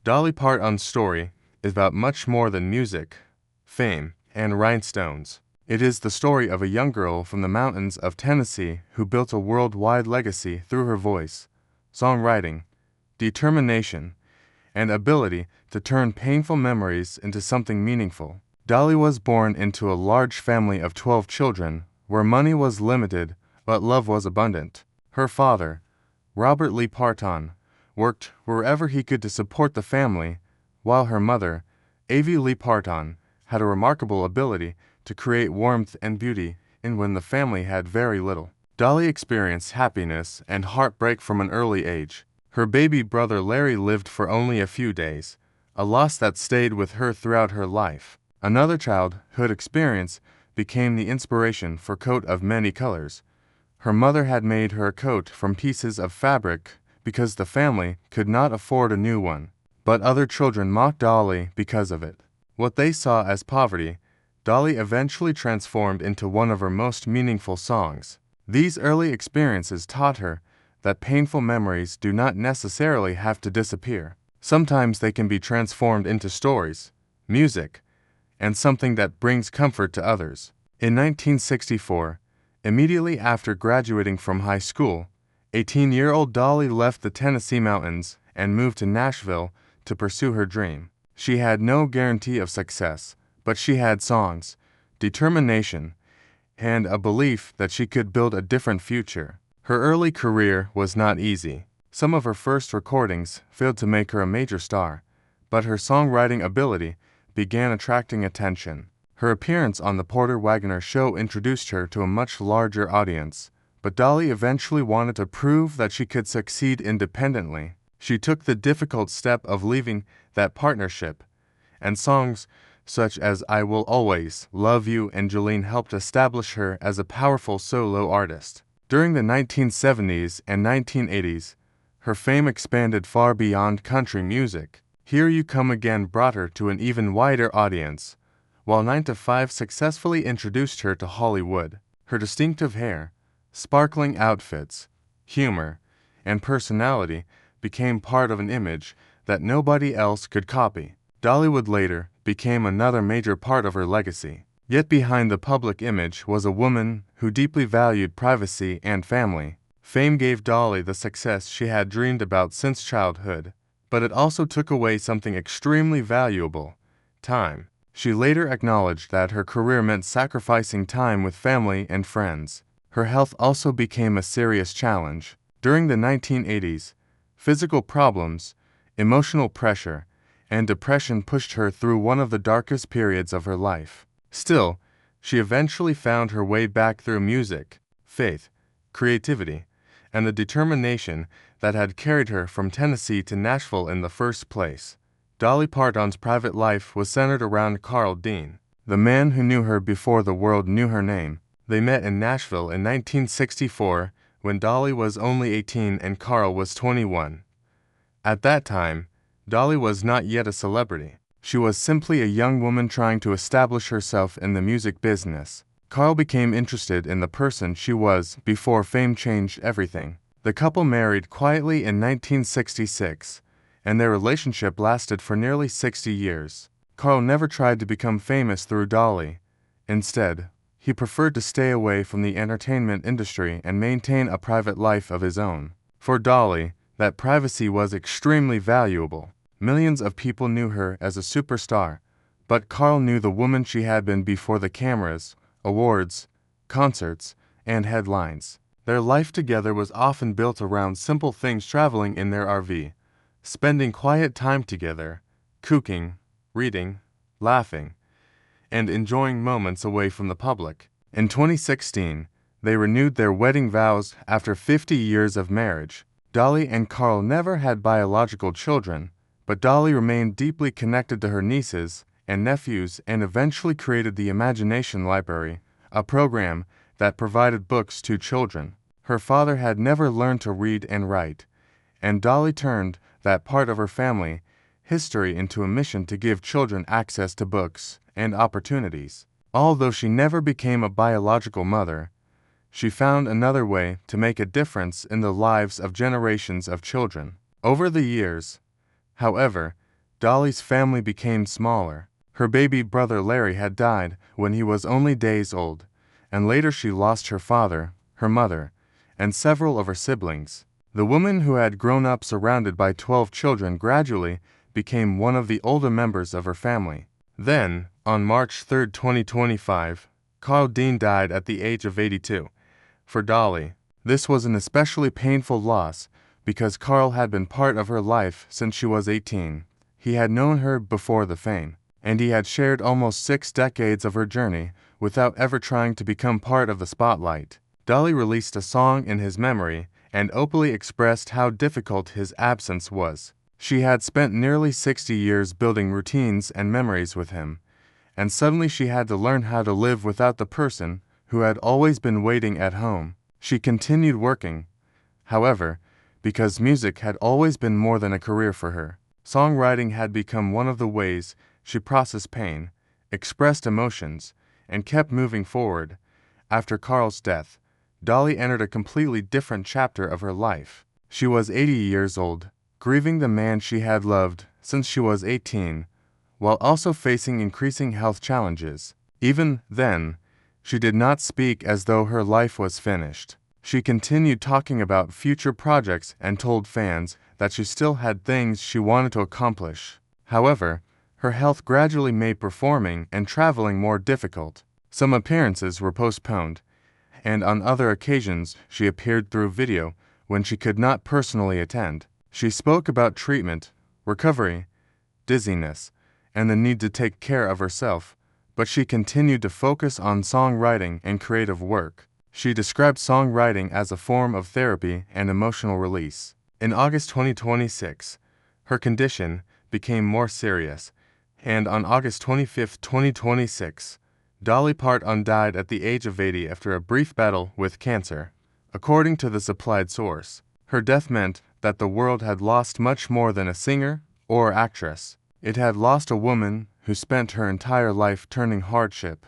Dolly Parton's story is about much more than music, fame, and rhinestones. It is the story of a young girl from the mountains of Tennessee who built a worldwide legacy through her voice, songwriting, determination, and ability to turn painful memories into something meaningful. Dolly was born into a large family of 12 children, where money was limited but love was abundant. Her father, Robert Lee Parton, worked wherever he could to support the family, while her mother, Avie Lee Parton, had a remarkable ability to create warmth and beauty in when the family had very little. Dolly experienced happiness and heartbreak from an early age. Her baby brother Larry lived for only a few days, a loss that stayed with her throughout her life. Another childhood experience became the inspiration for Coat of Many Colors. Her mother had made her a coat from pieces of fabric because the family could not afford a new one, but other children mocked Dolly because of it. What they saw as poverty, Dolly eventually transformed into one of her most meaningful songs. These early experiences taught her that painful memories do not necessarily have to disappear. Sometimes they can be transformed into stories, music, and something that brings comfort to others. In 1964, immediately after graduating from high school, 18-year-old Dolly left the Tennessee mountains and moved to Nashville to pursue her dream. She had no guarantee of success, but she had songs, determination, and a belief that she could build a different future. Her early career was not easy. Some of her first recordings failed to make her a major star, but her songwriting ability began attracting attention. Her appearance on the Porter Wagoner show introduced her to a much larger audience, but Dolly eventually wanted to prove that she could succeed independently. She took the difficult step of leaving that partnership, and songs such as I Will Always Love You and Jolene helped establish her as a powerful solo artist. During the 1970s and 1980s, her fame expanded far beyond country music. Here You Come Again brought her to an even wider audience, while 9 to 5 successfully introduced her to Hollywood. Her distinctive hair, sparkling outfits, humor, and personality became part of an image that nobody else could copy. Dollywood later became another major part of her legacy. Yet behind the public image was a woman who deeply valued privacy and family. Fame gave Dolly the success she had dreamed about since childhood, but it also took away something extremely valuable: time. She later acknowledged that her career meant sacrificing time with family and friends. Her health also became a serious challenge. During the 1980s, physical problems, emotional pressure, and depression pushed her through one of the darkest periods of her life. Still, she eventually found her way back through music, faith, creativity, and the determination that had carried her from Tennessee to Nashville in the first place. Dolly Parton's private life was centered around Carl Dean, the man who knew her before the world knew her name. They met in Nashville in 1964 when Dolly was only 18 and Carl was 21. At that time, Dolly was not yet a celebrity. She was simply a young woman trying to establish herself in the music business. Carl became interested in the person she was before fame changed everything. The couple married quietly in 1966, and their relationship lasted for nearly 60 years. Carl never tried to become famous through Dolly. Instead, he preferred to stay away from the entertainment industry and maintain a private life of his own. For Dolly, that privacy was extremely valuable. Millions of people knew her as a superstar, but Carl knew the woman she had been before the cameras, awards, concerts, and headlines. Their life together was often built around simple things: traveling in their RV, spending quiet time together, cooking, reading, laughing, and enjoying moments away from the public. In 2016, they renewed their wedding vows after 50 years of marriage. Dolly and Carl never had biological children, but Dolly remained deeply connected to her nieces and nephews and eventually created the Imagination Library, a program that provided books to children. Her father had never learned to read and write, and Dolly turned that part of her family history into a mission to give children access to books and opportunities. Although she never became a biological mother, she found another way to make a difference in the lives of generations of children. Over the years, however, Dolly's family became smaller. Her baby brother Larry had died when he was only days old, and later she lost her father, her mother, and several of her siblings. The woman who had grown up surrounded by 12 children gradually became one of the older members of her family. Then, on March 3, 2025, Carl Dean died at the age of 82. For Dolly, this was an especially painful loss because Carl had been part of her life since she was 18. He had known her before the fame, and he had shared almost 6 decades of her journey without ever trying to become part of the spotlight. Dolly released a song in his memory and openly expressed how difficult his absence was. She had spent nearly 60 years building routines and memories with him, and suddenly she had to learn how to live without the person who had always been waiting at home. She continued working, however, because music had always been more than a career for her. Songwriting had become one of the ways she processed pain, expressed emotions, and kept moving forward. After Carl's death, Dolly entered a completely different chapter of her life. She was 80 years old, grieving the man she had loved since she was 18, while also facing increasing health challenges. Even then, she did not speak as though her life was finished. She continued talking about future projects and told fans that she still had things she wanted to accomplish. However, her health gradually made performing and traveling more difficult. Some appearances were postponed, and on other occasions she appeared through video when she could not personally attend. She spoke about treatment, recovery, dizziness, and the need to take care of herself, but she continued to focus on songwriting and creative work. She described songwriting as a form of therapy and emotional release. In August 2026, her condition became more serious, and on August 25, 2026, Dolly Parton died at the age of 80 after a brief battle with cancer. According to the supplied source, her death meant that the world had lost much more than a singer or actress. It had lost a woman who spent her entire life turning hardship,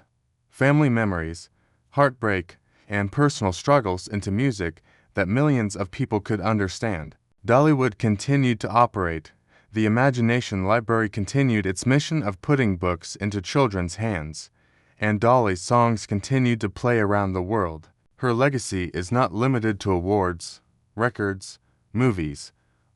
family memories, heartbreak, and personal struggles into music that millions of people could understand. Dollywood continued to operate. The Imagination Library continued its mission of putting books into children's hands, and Dolly's songs continued to play around the world. Her legacy is not limited to awards, records, movies,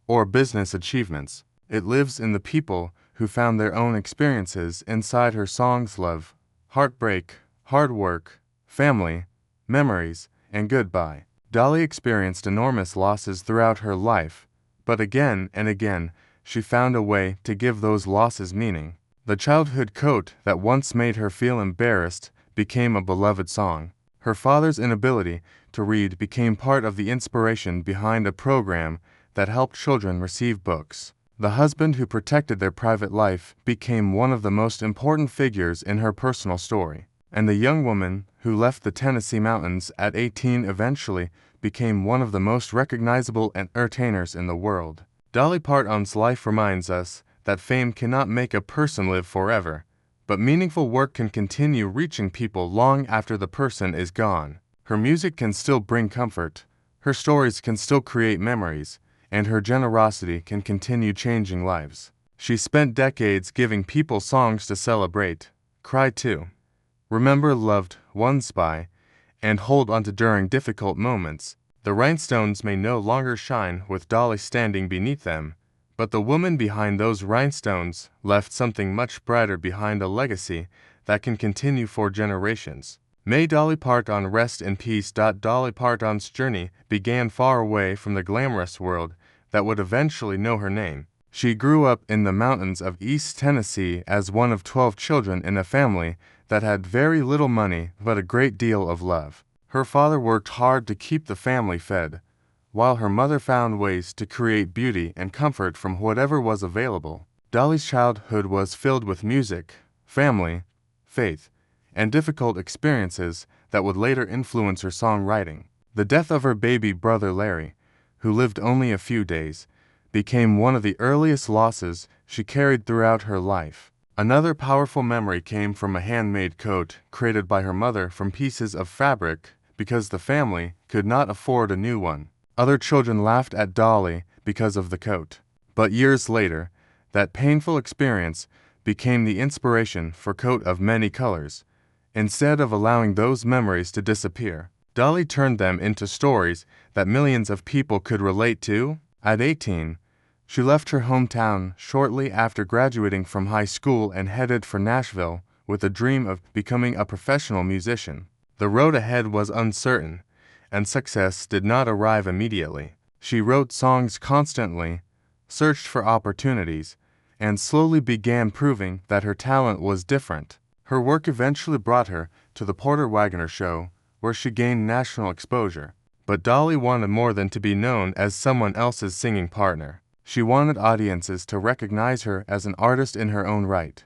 or business achievements. It lives in the people who found their own experiences inside her songs: love, heartbreak, hard work, family, memories, and goodbye. Dolly experienced enormous losses throughout her life, but again and again she found a way to give those losses meaning. The childhood coat that once made her feel embarrassed became a beloved song. Her father's inability to read became part of the inspiration behind a program that helped children receive books. The husband who protected their private life became one of the most important figures in her personal story. And the young woman who left the Tennessee mountains at 18 eventually became one of the most recognizable entertainers in the world. Dolly Parton's life reminds us that fame cannot make a person live forever, but meaningful work can continue reaching people long after the person is gone. Her music can still bring comfort, her stories can still create memories, and her generosity can continue changing lives. She spent decades giving people songs to celebrate, cry to, remember loved ones by, and hold on to during difficult moments. The rhinestones may no longer shine with Dolly standing beneath them, but the woman behind those rhinestones left something much brighter behind, a legacy that can continue for generations. May Dolly Parton rest in peace. Dolly Parton's journey began far away from the glamorous world that would eventually know her name. She grew up in the mountains of East Tennessee as one of 12 children in a family that had very little money but a great deal of love. Her father worked hard to keep the family fed, while her mother found ways to create beauty and comfort from whatever was available. Dolly's childhood was filled with music, family, faith, and difficult experiences that would later influence her songwriting. The death of her baby brother Larry, who lived only a few days, became one of the earliest losses she carried throughout her life. Another powerful memory came from a handmade coat created by her mother from pieces of fabric because the family could not afford a new one. Other children laughed at Dolly because of the coat. But years later, That painful experience became the inspiration for Coat of Many Colors. Instead of allowing those memories to disappear, Dolly turned them into stories that millions of people could relate to. At 18, she left her hometown shortly after graduating from high school and headed for Nashville with a dream of becoming a professional musician. The road ahead was uncertain, and success did not arrive immediately. She wrote songs constantly, searched for opportunities, and slowly began proving that her talent was different. Her work eventually brought her to the Porter Wagoner Show, where she gained national exposure. But Dolly wanted more than to be known as someone else's singing partner. She wanted audiences to recognize her as an artist in her own right.